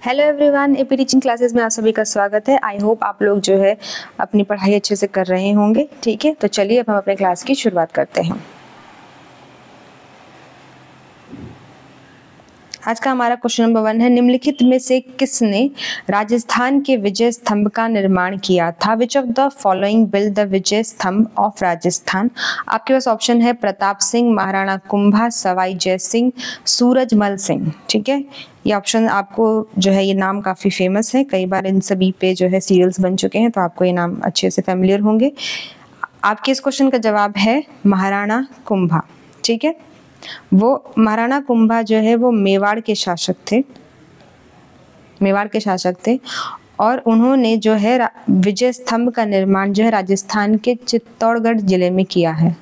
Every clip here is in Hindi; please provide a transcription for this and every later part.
Hello everyone, AP teaching classes में आप सभी का स्वागत है। आई होप आप लोग जो है अपनी पढ़ाई अच्छे से कर रहे होंगे। ठीक है, तो चलिए अब हम अपने क्लास की शुरुआत करते हैं। आज का हमारा क्वेश्चन नंबर 1 है, निम्नलिखित में से किसने राजस्थान के विजय स्तंभ का निर्माण किया था? Which of the following build the Vijay Stambh of Rajasthan? आपके पास ऑप्शन है प्रताप सिंह, महाराणा कुंभा, सवाई जय सिंह, सूरजमल सिंह। ठीक है, ये ऑप्शन आपको जो है, ये नाम काफ़ी फेमस है, कई बार इन सभी पे जो है सीरियल्स बन चुके हैं, तो आपको ये नाम अच्छे से फैमिलियर होंगे। आपके इस क्वेश्चन का जवाब है महाराणा कुंभा। ठीक है, वो महाराणा कुंभा जो है वो मेवाड़ के शासक थे और उन्होंने जो है विजय स्तंभ का निर्माण जो है राजस्थान के चित्तौड़गढ़ जिले में किया है।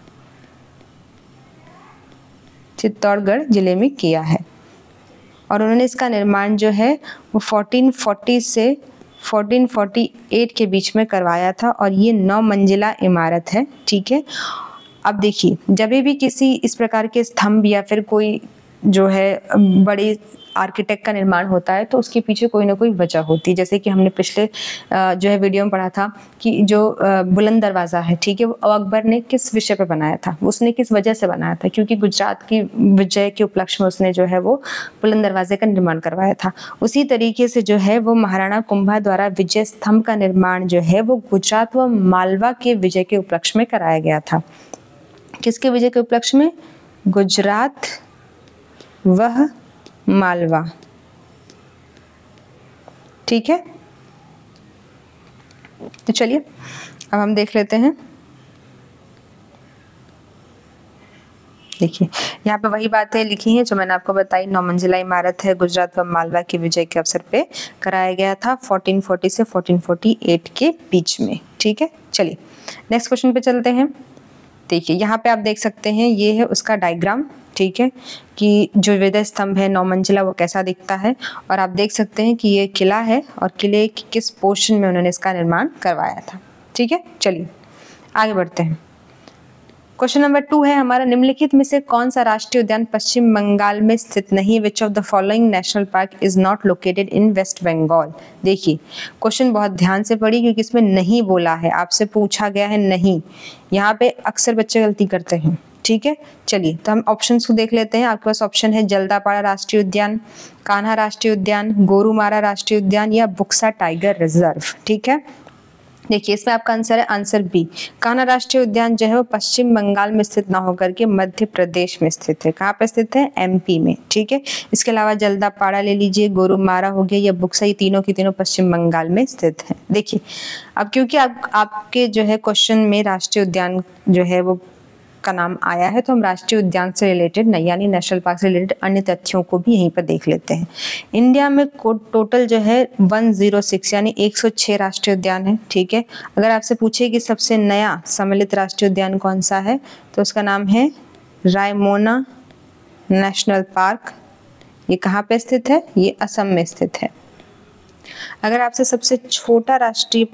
और उन्होंने इसका निर्माण जो है वो 1440 से 1448 के बीच में करवाया था और ये 9 मंजिला इमारत है। ठीक है, अब देखिए, जब भी किसी इस प्रकार के स्तंभ या फिर कोई जो है बड़ी आर्किटेक्ट का निर्माण होता है तो उसके पीछे कोई ना कोई वजह होती है। जैसे कि हमने पिछले जो है वीडियो में पढ़ा था कि जो बुलंद दरवाज़ा है, ठीक है, वो अकबर ने किस विषय पर बनाया था, उसने किस वजह से बनाया था? क्योंकि गुजरात की विजय के उपलक्ष्य में उसने जो है वो बुलंद दरवाजे का निर्माण करवाया था। उसी तरीके से जो है वो महाराणा कुंभा द्वारा विजय स्तंभ का निर्माण जो है वो गुजरात व मालवा के विजय के उपलक्ष्य में कराया गया था। किसके विजय के उपलक्ष्य में? गुजरात वह मालवा। ठीक है, तो चलिए अब हम देख लेते हैं। देखिए, यहाँ पे वही बातें लिखी हैं जो मैंने आपको बताई। 9 मंजिला इमारत है, गुजरात व मालवा के विजय के अवसर पे कराया गया था 1440 से 1448 के बीच में। ठीक है, चलिए नेक्स्ट क्वेश्चन पे चलते हैं। देखिए, यहाँ पे आप देख सकते हैं, ये है उसका डायग्राम। ठीक है, कि जो विजय स्तंभ है 9 मंजिला वो कैसा दिखता है, और आप देख सकते हैं कि ये किला है और किले के किस पोर्शन में उन्होंने इसका निर्माण करवाया था। ठीक है, चलिए आगे बढ़ते हैं। क्वेश्चन नंबर 2 है हमारा, निम्नलिखित में से कौन सा राष्ट्रीय उद्यान पश्चिम बंगाल में स्थित नहीं? Which of the following national park is not located in West Bengal? देखिए, क्वेश्चन बहुत ध्यान से पढ़िए क्योंकि इसमें नहीं बोला है, आपसे पूछा गया है नहीं। यहाँ पे अक्सर बच्चे गलती करते हैं। ठीक है, चलिए तो हम ऑप्शंस को देख लेते हैं। आपके पास ऑप्शन है जलदापाड़ा राष्ट्रीय उद्यान, कान्हा राष्ट्रीय उद्यान, गोरुमारा राष्ट्रीय उद्यान या बुक्सा टाइगर रिजर्व। ठीक है, देखिए इसमें आपका आंसर है आंसर बी। कान्हा राष्ट्रीय उद्यान जो है वो पश्चिम बंगाल में स्थित ना होकर के मध्य प्रदेश में स्थित है। कहाँ पे स्थित है? एमपी में। ठीक है, इसके अलावा जलदापाड़ा ले लीजिए, गोरुमारा हो गया या बुक्सा, ये तीनों की तीनों पश्चिम बंगाल में स्थित है। देखिए, अब क्योंकि आपके जो है क्वेश्चन में राष्ट्रीय उद्यान जो है वो का नाम आया है, तो हम राष्ट्रीय उद्यान से रिलेटेड नहीं, यानी नेशनल पार्क से रिलेटेड अन्य तथ्यों को भी यहीं पर देख लेते हैं। इंडिया में टोटल जो है 106 यानी 106 राष्ट्रीय उद्यान है। ठीक है, अगर आपसे पूछे कि सबसे नया सम्मिलित राष्ट्रीय उद्यान कौन सा है, तो उसका नाम है रायमोना नेशनल पार्क। ये कहाँ पे स्थित है? ये असम में स्थित है। अगर आपसे सबसे छोटा राष्ट्रीय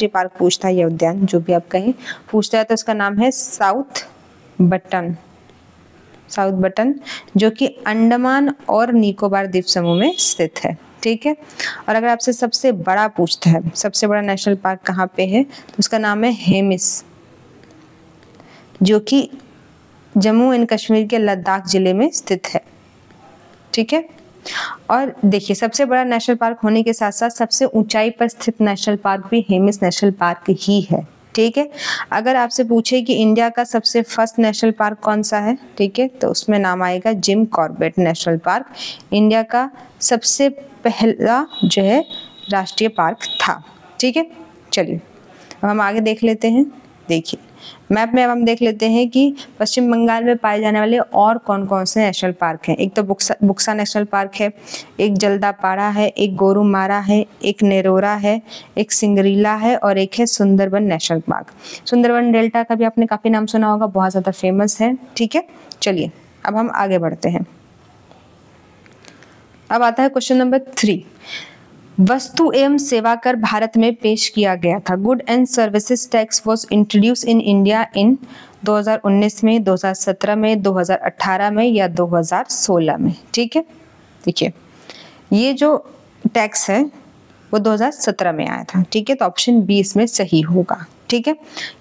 पार्क पूछता है, ये उद्यान जो भी आप कहें पूछता है, तो उसका नाम है साउथ बटन, जो कि अंडमान और निकोबार द्वीप समूह में स्थित है। ठीक है, और अगर आपसे सबसे बड़ा पूछता है, सबसे बड़ा नेशनल पार्क कहाँ पे है, तो उसका नाम है हेमिस, जो कि जम्मू एंड कश्मीर के लद्दाख जिले में स्थित है। ठीक है, और देखिए सबसे बड़ा नेशनल पार्क होने के साथ साथ सबसे ऊंचाई पर स्थित नेशनल पार्क भी हेमिस नेशनल पार्क ही है। ठीक है, अगर आपसे पूछे कि इंडिया का सबसे फर्स्ट नेशनल पार्क कौन सा है, ठीक है, तो उसमें नाम आएगा Jim Corbett national park. India का सबसे पहला जो है राष्ट्रीय पार्क था। ठीक है, चलिए अब हम आगे देख लेते हैं। देखिए मैप में अब हम देख लेते हैं कि पश्चिम बंगाल में पाए जाने वाले और कौन कौन से नेशनल पार्क हैं। एक तो बुक्सा नेशनल पार्क है, एक जलदापाड़ा है, एक गोरुमारा है, एक नेरोरा है, एक सिंगरीला है और एक है Sundarban national park. Sundarban delta का भी आपने काफ़ी नाम सुना होगा, बहुत ज़्यादा फेमस है। ठीक है, चलिए अब हम आगे बढ़ते हैं। अब आता है क्वेश्चन नंबर 3, वस्तु एवं सेवा कर भारत में पेश किया गया था। Good and services tax was introduce in India in 2019 में, 2017 में, 2018 में या 2016 में। ठीक है, देखिए ये जो टैक्स है वो 2017 में आया था, ठीक है। तो ऑप्शन बी इसमें सही होगा, ठीक है।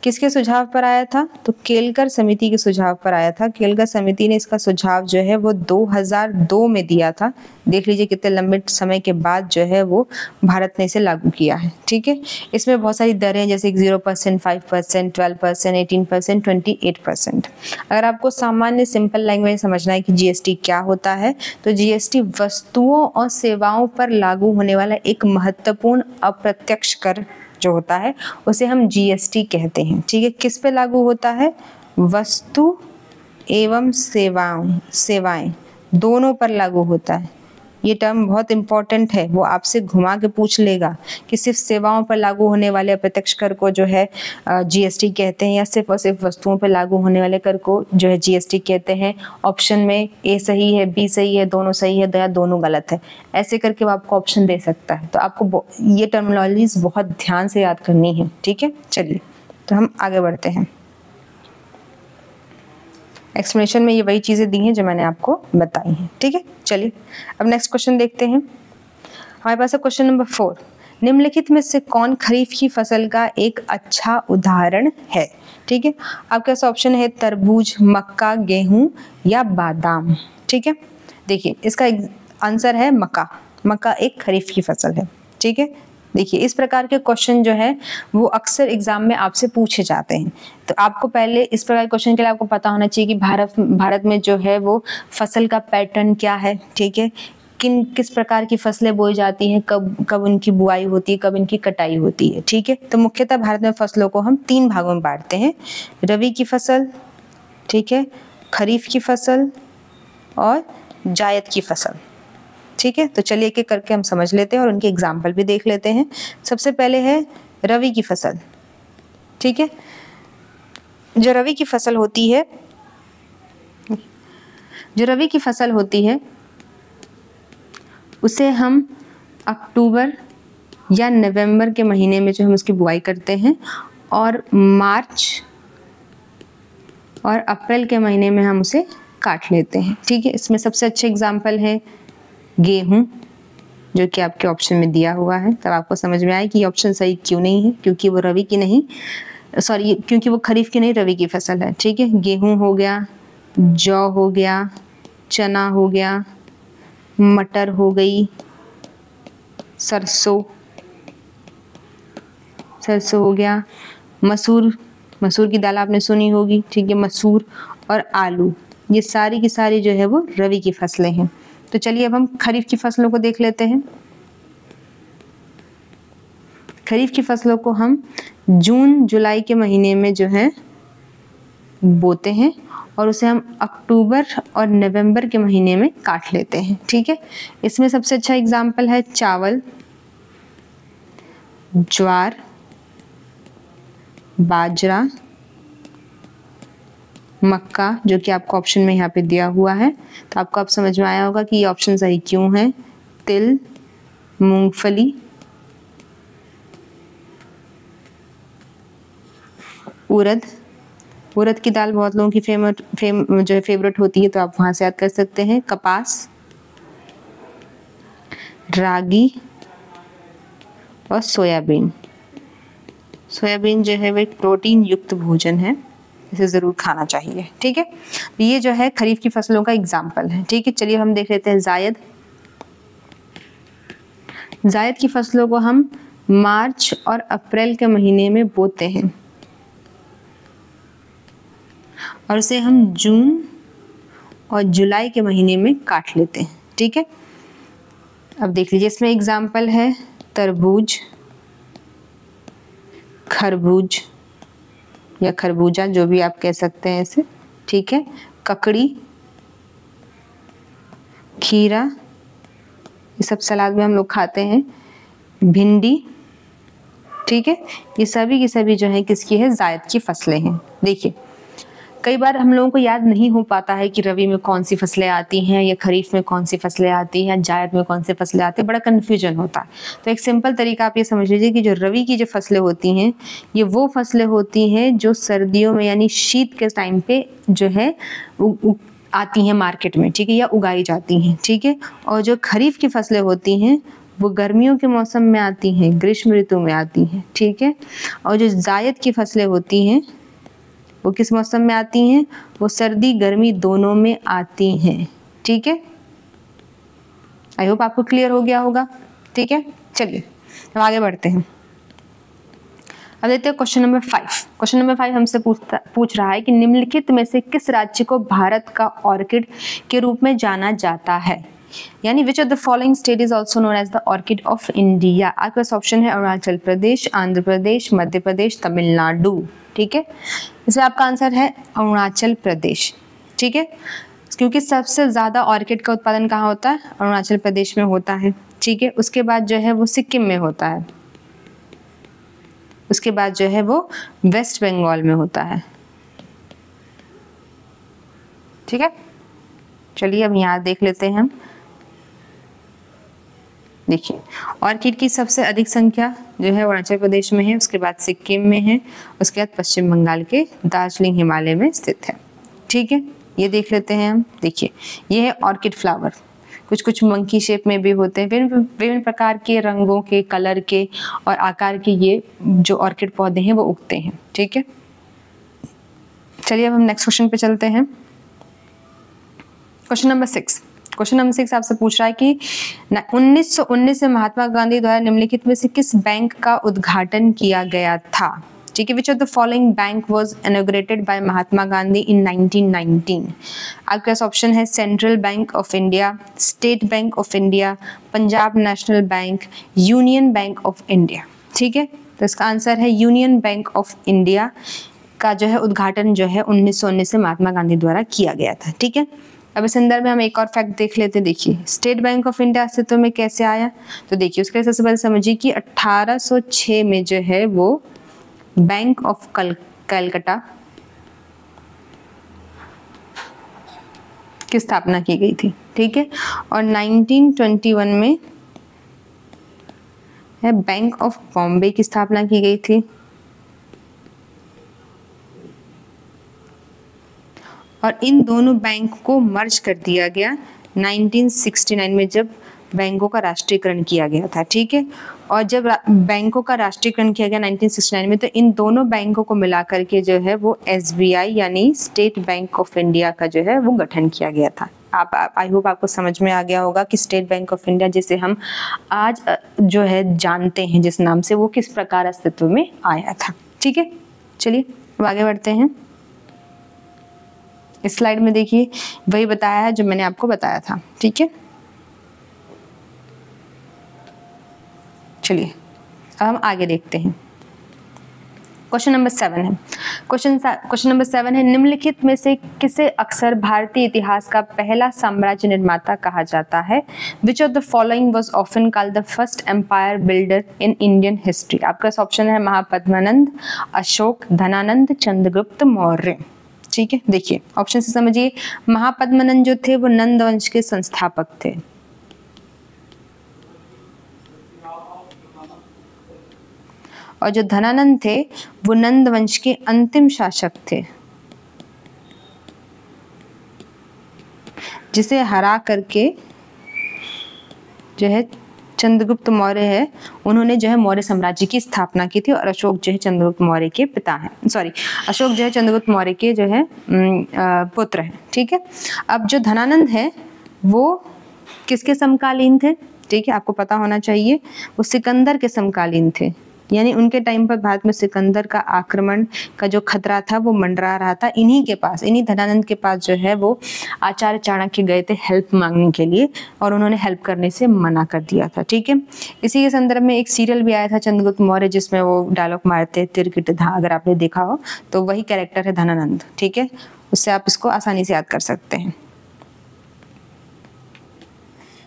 किसके सुझाव पर आया था? तो केलकर समिति के सुझाव पर आया था। केलकर समिति ने इसका सुझाव जो है वो 2002 में दिया था। देख लीजिए कितने लंबे समय के बाद जो है वो भारत ने इसे लागू किया है, ठीक है। इसमें बहुत सारी दरें हैं, जैसे 0%, 5%, 12%, 18%, 28%। अगर आपको सामान्य सिंपल लैंग्वेज में समझना है कि जीएसटी क्या होता है, तो जीएसटी वस्तुओं और सेवाओं पर लागू होने वाला एक महत्वपूर्ण अप्रत्यक्ष कर जो होता है उसे हम जीएसटी कहते हैं, ठीक है। किस पे लागू होता है? वस्तु एवं सेवाएं दोनों पर लागू होता है। ये टर्म बहुत इंपॉर्टेंट है, वो आपसे घुमा के पूछ लेगा कि सिर्फ सेवाओं पर लागू होने वाले अप्रत्यक्ष कर को जो है जीएसटी कहते हैं, या सिर्फ और सिर्फ वस्तुओं पर लागू होने वाले कर को जो है जीएसटी कहते हैं। ऑप्शन में ए सही है, बी सही है, दोनों सही है या दोनों गलत है, ऐसे करके वो आपको ऑप्शन दे सकता है। तो आपको ये टर्मिनोलॉजीज बहुत ध्यान से याद करनी है, ठीक है। चलिए तो हम आगे बढ़ते हैं। एक्सप्लेनेशन में ये वही चीज़ें दी हैं जो मैंने आपको बताई हैं, ठीक है। चलिए अब नेक्स्ट क्वेश्चन देखते हैं। हमारे पास है क्वेश्चन नंबर 4। निम्नलिखित में से कौन खरीफ की फसल का एक अच्छा उदाहरण है? ठीक है, आपके पास ऑप्शन है तरबूज, मक्का, गेहूं या बादाम, ठीक है। देखिए इसका आंसर है मक्का। मक्का एक खरीफ की फसल है, ठीक है। देखिए इस प्रकार के क्वेश्चन जो है वो अक्सर एग्जाम में आपसे पूछे जाते हैं। तो आपको पहले इस प्रकार के क्वेश्चन के लिए आपको पता होना चाहिए कि भारत में जो है वो फसल का पैटर्न क्या है, ठीक है। किस प्रकार की फसलें बोई जाती हैं, कब उनकी बुआई होती है, कब इनकी कटाई होती है, ठीक है। तो मुख्यतः भारत में फसलों को हम 3 भागों में बांटते हैं, रबी की फसल, ठीक है, खरीफ की फसल और जायद की फसल, ठीक है। तो चलिए एक एक करके हम समझ लेते हैं और उनके एग्जाम्पल भी देख लेते हैं। सबसे पहले है रबी की फसल, ठीक है। जो रबी की फसल होती है उसे हम अक्टूबर या नवंबर के महीने में जो हम उसकी बुआई करते हैं और मार्च और अप्रैल के महीने में हम उसे काट लेते हैं, ठीक है। इसमें सबसे अच्छे एग्जाम्पल है गेहूं, जो कि आपके ऑप्शन में दिया हुआ है। तब आपको समझ में आए कि ये ऑप्शन सही क्यों नहीं है, क्योंकि वो क्योंकि वो खरीफ की नहीं रबी की फसल है, ठीक है। गेहूं हो गया, जौ हो गया, चना हो गया, मटर हो गई, सरसों हो गया, मसूर की दाल आपने सुनी होगी, ठीक है, मसूर और आलू, ये सारी की सारी जो है वो रबी की फसलें हैं। तो चलिए अब हम खरीफ की फसलों को देख लेते हैं। खरीफ की फसलों को हम जून जुलाई के महीने में जो है बोते हैं और उसे हम अक्टूबर और नवंबर के महीने में काट लेते हैं, ठीक है। इसमें सबसे अच्छा एग्जाम्पल है चावल, ज्वार, बाजरा, मक्का, जो कि आपको ऑप्शन में यहाँ पे दिया हुआ है। तो आपको अब समझ में आया होगा कि ये ऑप्शन सही क्यों है। तिल, मूंगफली, उड़द की दाल बहुत लोगों की फेवरेट होती है, तो आप वहां से याद कर सकते हैं। कपास, रागी और सोयाबीन जो है वो एक प्रोटीन युक्त भोजन है, इसे जरूर खाना चाहिए, ठीक है। ये जो है खरीफ की फसलों का एग्जाम्पल है, ठीक है। चलिए हम देख लेते हैं जायद की फसलों को हम मार्च और अप्रैल के महीने में बोते हैं और उसे हम जून और जुलाई के महीने में काट लेते हैं, ठीक है। अब देख लीजिए इसमें एग्जाम्पल है तरबूज, खरबूज या खरबूजा, जो भी आप कह सकते हैं इसे, ठीक है, ककड़ी, खीरा, ये सब सलाद में हम लोग खाते हैं, भिंडी, ठीक है। ये सभी की सभी जो है किसकी है, जायद की फसलें हैं। देखिए कई बार हम लोगों को याद नहीं हो पाता है कि रबी में कौन सी फसलें आती हैं या खरीफ में कौन सी फसलें आती हैं या जायद में कौन सी फसलें आती हैं, बड़ा कन्फ्यूजन होता है। तो एक सिंपल तरीका आप ये समझ लीजिए कि जो रबी की जो फसलें होती हैं ये वो फसलें होती हैं जो सर्दियों में यानी शीत के टाइम पे जो है आती हैं मार्केट में, ठीक है, या उगाई जाती हैं, ठीक है। और जो खरीफ की फसलें होती हैं वो गर्मियों के मौसम में आती हैं, ग्रीष्म ऋतु में आती हैं, ठीक है। और जो जायद की फसलें होती हैं वो किस मौसम में आती हैं, वो सर्दी गर्मी दोनों में आती हैं, ठीक है। आई होप आपको क्लियर हो गया होगा, ठीक है। चलिए अब आगे बढ़ते हैं। अब देखते हैं क्वेश्चन नंबर 5। क्वेश्चन नंबर 5 हमसे पूछ रहा है कि निम्नलिखित में से किस राज्य को भारत का ऑर्किड के रूप में जाना जाता है, यानी which of the following state is also known as the orchid of India. आपके पास ऑप्शन है अरुणाचल प्रदेश, आंध्र प्रदेश, मध्य प्रदेश, तमिलनाडु, ठीक है। इसमें आपका आंसर है अरुणाचल प्रदेश, ठीक है, क्योंकि सबसे ज्यादा ऑर्किड का उत्पादन कहाँ होता है, अरुणाचल प्रदेश में होता है, ठीक है। उसके बाद जो है वो सिक्किम में होता है, उसके बाद जो है वो वेस्ट बंगाल में होता है, ठीक है। चलिए अब यहाँ देख लेते हैं हम। देखिए ऑर्किड की सबसे अधिक संख्या जो है अरुणाचल प्रदेश में है, उसके बाद सिक्किम में है, उसके बाद पश्चिम बंगाल के दार्जिलिंग हिमालय में स्थित है, ठीक है। ये देख लेते हैं हम। देखिए ये है ऑर्किड फ्लावर, कुछ कुछ मंकी शेप में भी होते हैं, विभिन्न प्रकार के रंगों के, कलर के और आकार के ये जो ऑर्किड पौधे हैं वो उगते हैं, ठीक है। चलिए अब हम नेक्स्ट क्वेश्चन पे चलते हैं। Question number 6। क्वेश्चन नंबर 6 आपसे पूछ रहा है कि 1919 में महात्मा गांधी द्वारा निम्नलिखित में से किस बैंक का उद्घाटन किया गया था, ठीक है। Which of the following bank was inaugurated by Mahatma Gandhi in 1919। आपके पास ऑप्शन है central bank of India, state bank of India, Punjab national bank, union bank of India, ठीक है। तो इसका आंसर है यूनियन बैंक ऑफ इंडिया का जो है उद्घाटन जो है 1919 में महात्मा गांधी द्वारा किया गया था, ठीक है। अब इस संदर्भ में हम एक और फैक्ट देख लेते हैं। देखिए स्टेट बैंक ऑफ इंडिया अस्तित्व में कैसे आया, तो देखिए उसके लिए सबसे पहले समझिए कि 1806 में जो है वो बैंक ऑफ कलकत्ता की स्थापना की गई थी, ठीक है। और 1921 में है बैंक ऑफ बॉम्बे की स्थापना की गई थी, और इन दोनों बैंक को मर्ज कर दिया गया 1969 में जब बैंकों का राष्ट्रीयकरण किया गया था, ठीक है। और जब बैंकों का राष्ट्रीयकरण किया गया 1969 में, तो इन दोनों बैंकों को मिलाकर के जो है वो SBI यानी स्टेट बैंक ऑफ इंडिया का जो है वो गठन किया गया था। आप आई होप आपको समझ में आ गया होगा कि स्टेट बैंक ऑफ इंडिया जिसे हम आज जो है जानते हैं जिस नाम से, वो किस प्रकार अस्तित्व में आया था, ठीक है। चलिए अब आगे बढ़ते हैं। इस स्लाइड में देखिए वही बताया है जो मैंने आपको बताया था, ठीक है। चलिए अब हम आगे देखते हैं। क्वेश्चन नंबर 7 है। क्वेश्चन नंबर 7 है, निम्नलिखित में से किसे अक्सर भारतीय इतिहास का पहला साम्राज्य निर्माता कहा जाता है। Which of the following was often called the first empire builder in Indian history. आपका ऑप्शन है महापद्मानंद, अशोक, धनानंद, चंद्रगुप्त मौर्य, ठीक है। देखिए ऑप्शन से समझिए, महापद्मानंद जो थे वो नंद वंश के संस्थापक थे, और जो धनानंद थे वो नंद वंश के अंतिम शासक थे, जिसे हरा करके जो है चंद्रगुप्त मौर्य है, उन्होंने जो है मौर्य साम्राज्य की स्थापना की थी। और अशोक जो है चंद्रगुप्त मौर्य के पिता हैं, सॉरी अशोक जो है चंद्रगुप्त मौर्य के जो है पुत्र हैं, ठीक है। अब जो धनानंद है वो किसके समकालीन थे, ठीक है, आपको पता होना चाहिए, वो सिकंदर के समकालीन थे, यानी उनके टाइम पर भारत में सिकंदर का आक्रमण का जो खतरा था वो मंडरा रहा था। इन्हीं के पास, इन्हीं धनानंद के पास जो है वो आचार्य चाणक्य गए थे हेल्प मांगने के लिए, और उन्होंने हेल्प करने से मना कर दिया था, ठीक है। इसी के संदर्भ में एक सीरियल भी आया था चंद्रगुप्त मौर्य, जिसमें वो डायलॉग मारते तिरकिट धा, अगर आपने देखा हो तो वही कैरेक्टर है धनानंद, ठीक है। उससे आप इसको आसानी से याद कर सकते हैं।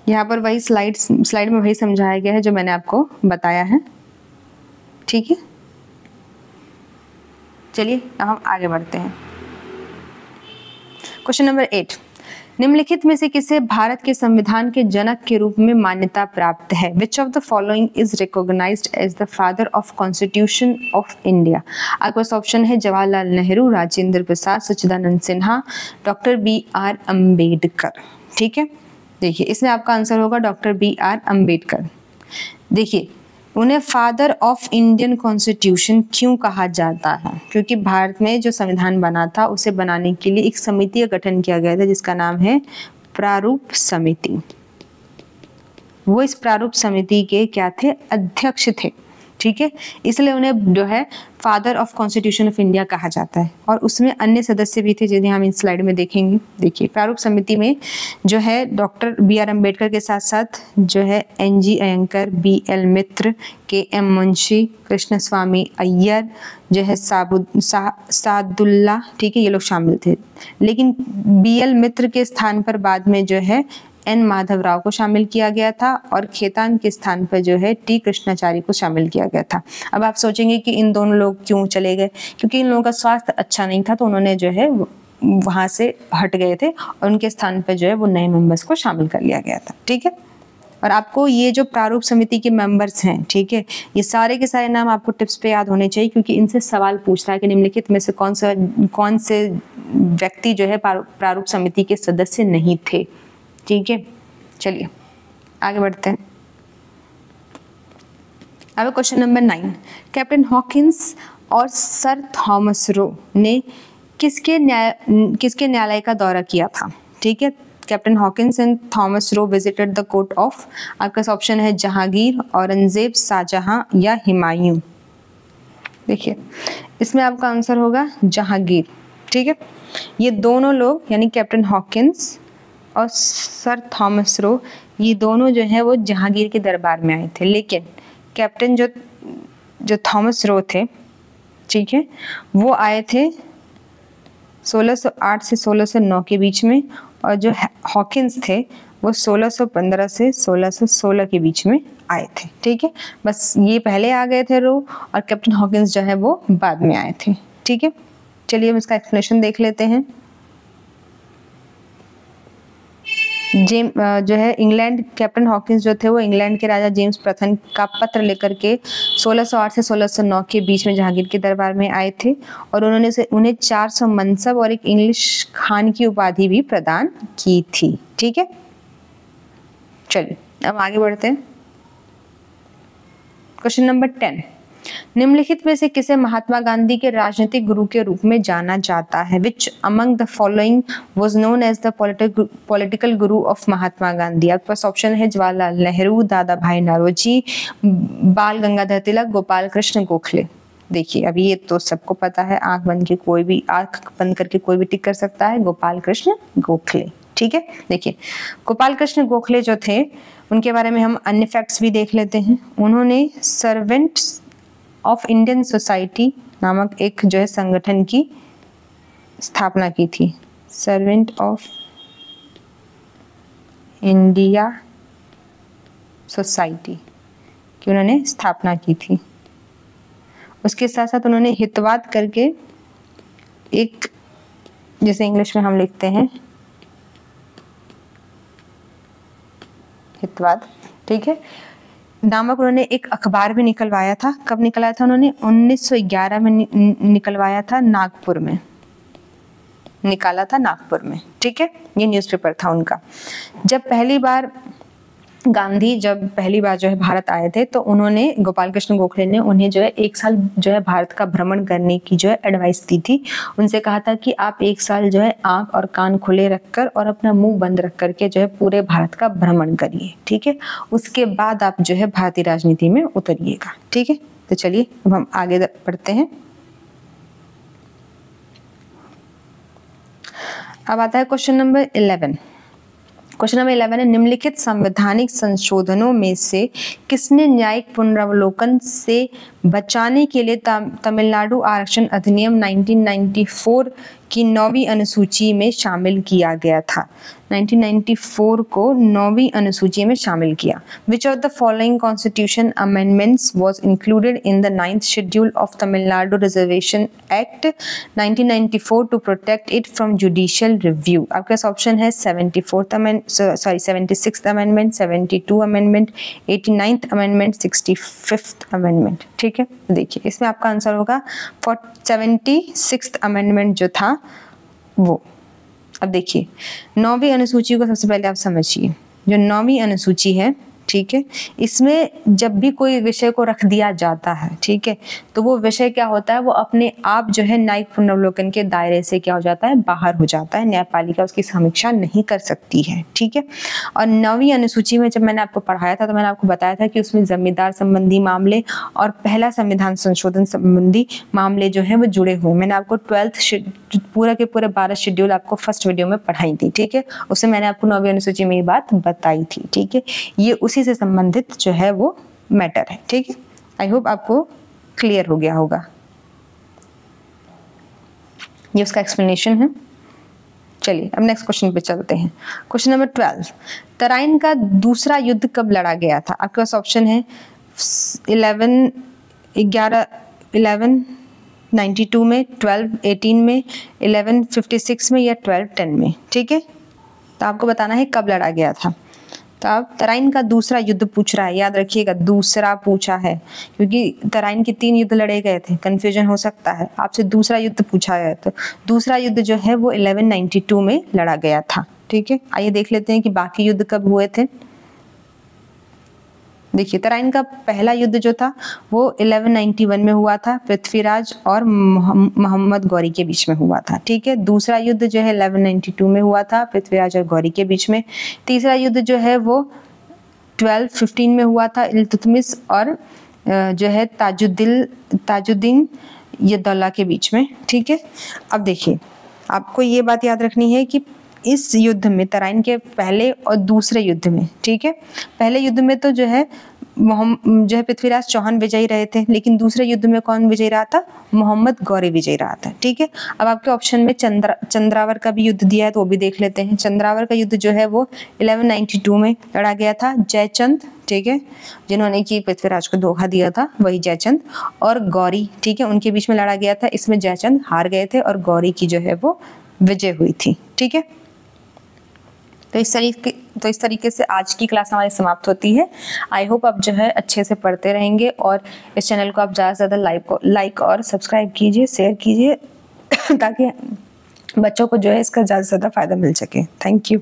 यहाँ पर वही स्लाइड में वही समझाया गया है जो मैंने आपको बताया है, ठीक है। चलिए अब हम आगे बढ़ते हैं। क्वेश्चन नंबर 8, निम्नलिखित में से किसे भारत के संविधान के जनक के रूप में मान्यता प्राप्त है? Which of the following is recognised as the father of constitution of India? आपके पास ऑप्शन है जवाहरलाल नेहरू, राजेंद्र प्रसाद, सच्चिदानंद सिन्हा, डॉक्टर B.R. अम्बेडकर। ठीक है, देखिए इसमें आपका आंसर होगा डॉक्टर B.R. अम्बेडकर। देखिए उन्हें फादर ऑफ इंडियन कॉन्स्टिट्यूशन क्यों कहा जाता है? क्योंकि भारत में जो संविधान बना था उसे बनाने के लिए एक समिति का गठन किया गया था जिसका नाम है प्रारूप समिति। वो इस प्रारूप समिति के क्या थे? अध्यक्ष थे। ठीक है, इसलिए उन्हें जो है father of constitution of India कहा जाता है। और उसमें अन्य सदस्य भी थे जिन्हें हम इस स्लाइड में देखेंगे। देखिए प्रारूप समिति में जो है डॉक्टर B.R. अम्बेडकर के साथ साथ जो है N.G. अयंकर, B.L. मित्र, K.M. मुंशी, कृष्ण स्वामी अय्यर, जो है सादुल्ला, ठीक है, ये लोग शामिल थे। लेकिन B.L. मित्र के स्थान पर बाद में जो है N. माधव राव को शामिल किया गया था और खेतान के स्थान पर जो है T. कृष्णाचार्य को शामिल किया गया था। अब आप सोचेंगे कि इन दोनों लोग क्यों चले गए? क्योंकि इन लोगों का स्वास्थ्य अच्छा नहीं था, तो उन्होंने जो है वहां से हट गए थे और उनके स्थान पर जो है वो नए मेंबर्स को शामिल कर लिया गया था। ठीक है, और आपको ये जो प्रारूप समिति के मेंबर्स हैं, ठीक है, ये सारे के सारे नाम आपको टिप्स पे याद होने चाहिए क्योंकि इनसे सवाल पूछता है कि निम्नलिखित में से कौन से व्यक्ति जो है प्रारूप समिति के सदस्य नहीं थे। ठीक है, चलिए आगे बढ़ते हैं। अब क्वेश्चन नंबर 9, कैप्टन हॉकिंस और सर थॉमस रो ने किसके न्यायालय का दौरा किया था? ठीक है, captain Hawkins and Thomas Roe visited the court of, आपका ऑप्शन है जहांगीर, औरंगजेब, शाहजहां या हुमायूं। देखिए इसमें आपका आंसर होगा जहांगीर। ठीक है, ये दोनों लोग यानी कैप्टन हॉकिंस और सर थॉमस रो, ये दोनों जो है वो जहांगीर के दरबार में आए थे। लेकिन कैप्टन जो थॉमस रो थे, ठीक है, वो आए थे 1608 से 1609 के बीच में, और जो हॉकिंस थे वो 1615 से 1616 के बीच में आए थे। ठीक है, बस ये पहले आ गए थे रो, और कैप्टन हॉकिंस जो है वो बाद में आए थे। ठीक है, चलिए हम इसका एक्सप्लेनेशन देख लेते हैं। जो है इंग्लैंड, कैप्टन हॉकिंस जो थे वो इंग्लैंड के राजा जेम्स प्रथम का पत्र लेकर के 1608 से 1609 के बीच में जहांगीर के दरबार में आए थे, और उन्हें 400 मनसब और एक इंग्लिश खान की उपाधि भी प्रदान की थी। ठीक है, चलिए अब आगे बढ़ते हैं। क्वेश्चन नंबर 10, निम्नलिखित में से किसे महात्मा गांधी के राजनीतिक गुरु के रूप में जाना जाता है? Which among the following was known as the political guru of Mahatma Gandhi? आपके पास ऑप्शन है जवाहरलाल नेहरू, दादा भाई नौरोजी, बाल गंगाधर तिलक, गोपाल कृष्ण गोखले। देखिए अभी ये तो सबको पता है, आंख बंद करके कोई भी टिक कर सकता है, गोपाल कृष्ण गोखले। ठीक है, देखिए गोपाल कृष्ण गोखले जो थे उनके बारे में हम अन्य फैक्ट्स भी देख लेते हैं। उन्होंने सर्वेंट्स ऑफ इंडियन सोसाइटी नामक एक जो है संगठन की स्थापना की थी। सर्वेंट ऑफ इंडिया सोसाइटी की उन्होंने स्थापना की थी। उसके साथ साथ उन्होंने हितवाद करके एक, जैसे इंग्लिश में हम लिखते हैं हितवाद, ठीक है, नामक उन्होंने एक अखबार भी निकलवाया था। कब निकलवाया था उन्होंने? 1911 में निकलवाया था, नागपुर में निकाला था, नागपुर में। ठीक है, ये न्यूज़पेपर था उनका। जब पहली बार जो है भारत आए थे तो उन्होंने, गोपाल कृष्ण गोखले ने उन्हें जो है 1 साल जो है भारत का भ्रमण करने की जो है एडवाइस दी थी। उनसे कहा था कि आप 1 साल जो है आंख और कान खुले रखकर और अपना मुंह बंद रख करके जो है पूरे भारत का भ्रमण करिए। ठीक है, उसके बाद आप जो है भारतीय राजनीति में उतरिएगा। ठीक है, तो चलिए अब हम आगे बढ़ते हैं। अब आता है क्वेश्चन नंबर 11। क्वेश्चन नंबर 11 है, निम्नलिखित संवैधानिक संशोधनों में से किसने न्यायिक पुनरावलोकन से बचाने के लिए तमिलनाडु आरक्षण अधिनियम 1994 की 9वीं अनुसूची में शामिल किया गया था। 1994 को 9वीं अनुसूची में शामिल किया। Which of the following constitution amendments was included in the 9th schedule of Tamil Nadu Reservation Act 1994 to protect it from judicial review? आपके पास ऑप्शन है 76th amendment, 72 amendment, 89th amendment, 65th amendment। ठीक है, देखिए इसमें आपका आंसर होगा 76th amendment जो था वो। अब देखिए 9वीं अनुसूची को सबसे पहले आप समझिए। जो 9वीं अनुसूची है, ठीक है, इसमें जब भी कोई विषय को रख दिया जाता है, ठीक है, तो वो विषय क्या होता है, वो अपने आप जो है न्यायिक पुनर्वलोकन के दायरे से क्या हो जाता है, बाहर हो जाता है। न्यायपालिका उसकी समीक्षा नहीं कर सकती है। ठीक है, और 9वीं अनुसूची में जब मैंने आपको पढ़ाया था तो मैंने आपको बताया था कि उसमें जमींदार संबंधी मामले और पहला संविधान संशोधन संबंधी मामले जो है वो जुड़े हुए। मैंने आपको 12th पूरा के पूरे 12 शेड्यूल आपको फर्स्ट वीडियो में पढ़ाई थी। ठीक है, उससे मैंने आपको 9वीं अनुसूची में ये बात बताई थी। ठीक है, ये उसी से संबंधित जो है वो मैटर है। ठीक है, आई होप आपको क्लियर हो गया होगा। ये उसका एक्सप्लेनेशन है। चलिए अब नेक्स्ट क्वेश्चन पे चलते हैं। क्वेश्चन नंबर 12, तराइन का दूसरा युद्ध कब लड़ा गया था? आपके पास ऑप्शन है 1192 में, 1218 में, 1156 में या 1210 में। ठीक है, तो आपको बताना है कब लड़ा गया था। तो अब तराइन का दूसरा युद्ध पूछ रहा है, याद रखिएगा दूसरा पूछा है, क्योंकि तराइन के 3 युद्ध लड़े गए थे, कंफ्यूजन हो सकता है। आपसे दूसरा युद्ध पूछा है, तो दूसरा युद्ध जो है वो 1192 में लड़ा गया था। ठीक है, आइए देख लेते हैं कि बाकी युद्ध कब हुए थे। देखिए तराइन का पहला युद्ध जो था वो 1191 में हुआ था, पृथ्वीराज और मोहम्मद गौरी के बीच में हुआ था। ठीक है, दूसरा युद्ध जो है 1192 में हुआ था, पृथ्वीराज और गौरी के बीच में। तीसरा युद्ध जो है वो 1215 में हुआ था, इल्तुतमिश और जो है ताजुद्दीन यद्दौला के बीच में। ठीक है, अब देखिए आपको ये बात याद रखनी है कि इस युद्ध में तराइन के पहले और दूसरे युद्ध में, ठीक है, पहले युद्ध में तो जो है पृथ्वीराज चौहान विजयी रहे थे, लेकिन दूसरे युद्ध में कौन विजयी रहा था? मोहम्मद गौरी विजयी रहा था। ठीक है, अब आपके ऑप्शन में चंद्रावर का भी युद्ध दिया है, तो वो भी देख लेते हैं। चंद्रावर का युद्ध जो है वो 1192 में लड़ा गया था। जयचंद, ठीक है, जिन्होंने कि पृथ्वीराज को धोखा दिया था, वही जयचंद और गौरी, ठीक है, उनके बीच में लड़ा गया था। इसमें जयचंद हार गए थे और गौरी की जो है वो विजय हुई थी। ठीक है, तो इस तरीके से आज की क्लास हमारी समाप्त होती है। आई होप आप जो है अच्छे से पढ़ते रहेंगे और इस चैनल को आप ज़्यादा से ज़्यादा लाइक और सब्सक्राइब कीजिए, शेयर कीजिए ताकि बच्चों को जो है इसका ज़्यादा से ज़्यादा फायदा मिल सके। Thank you.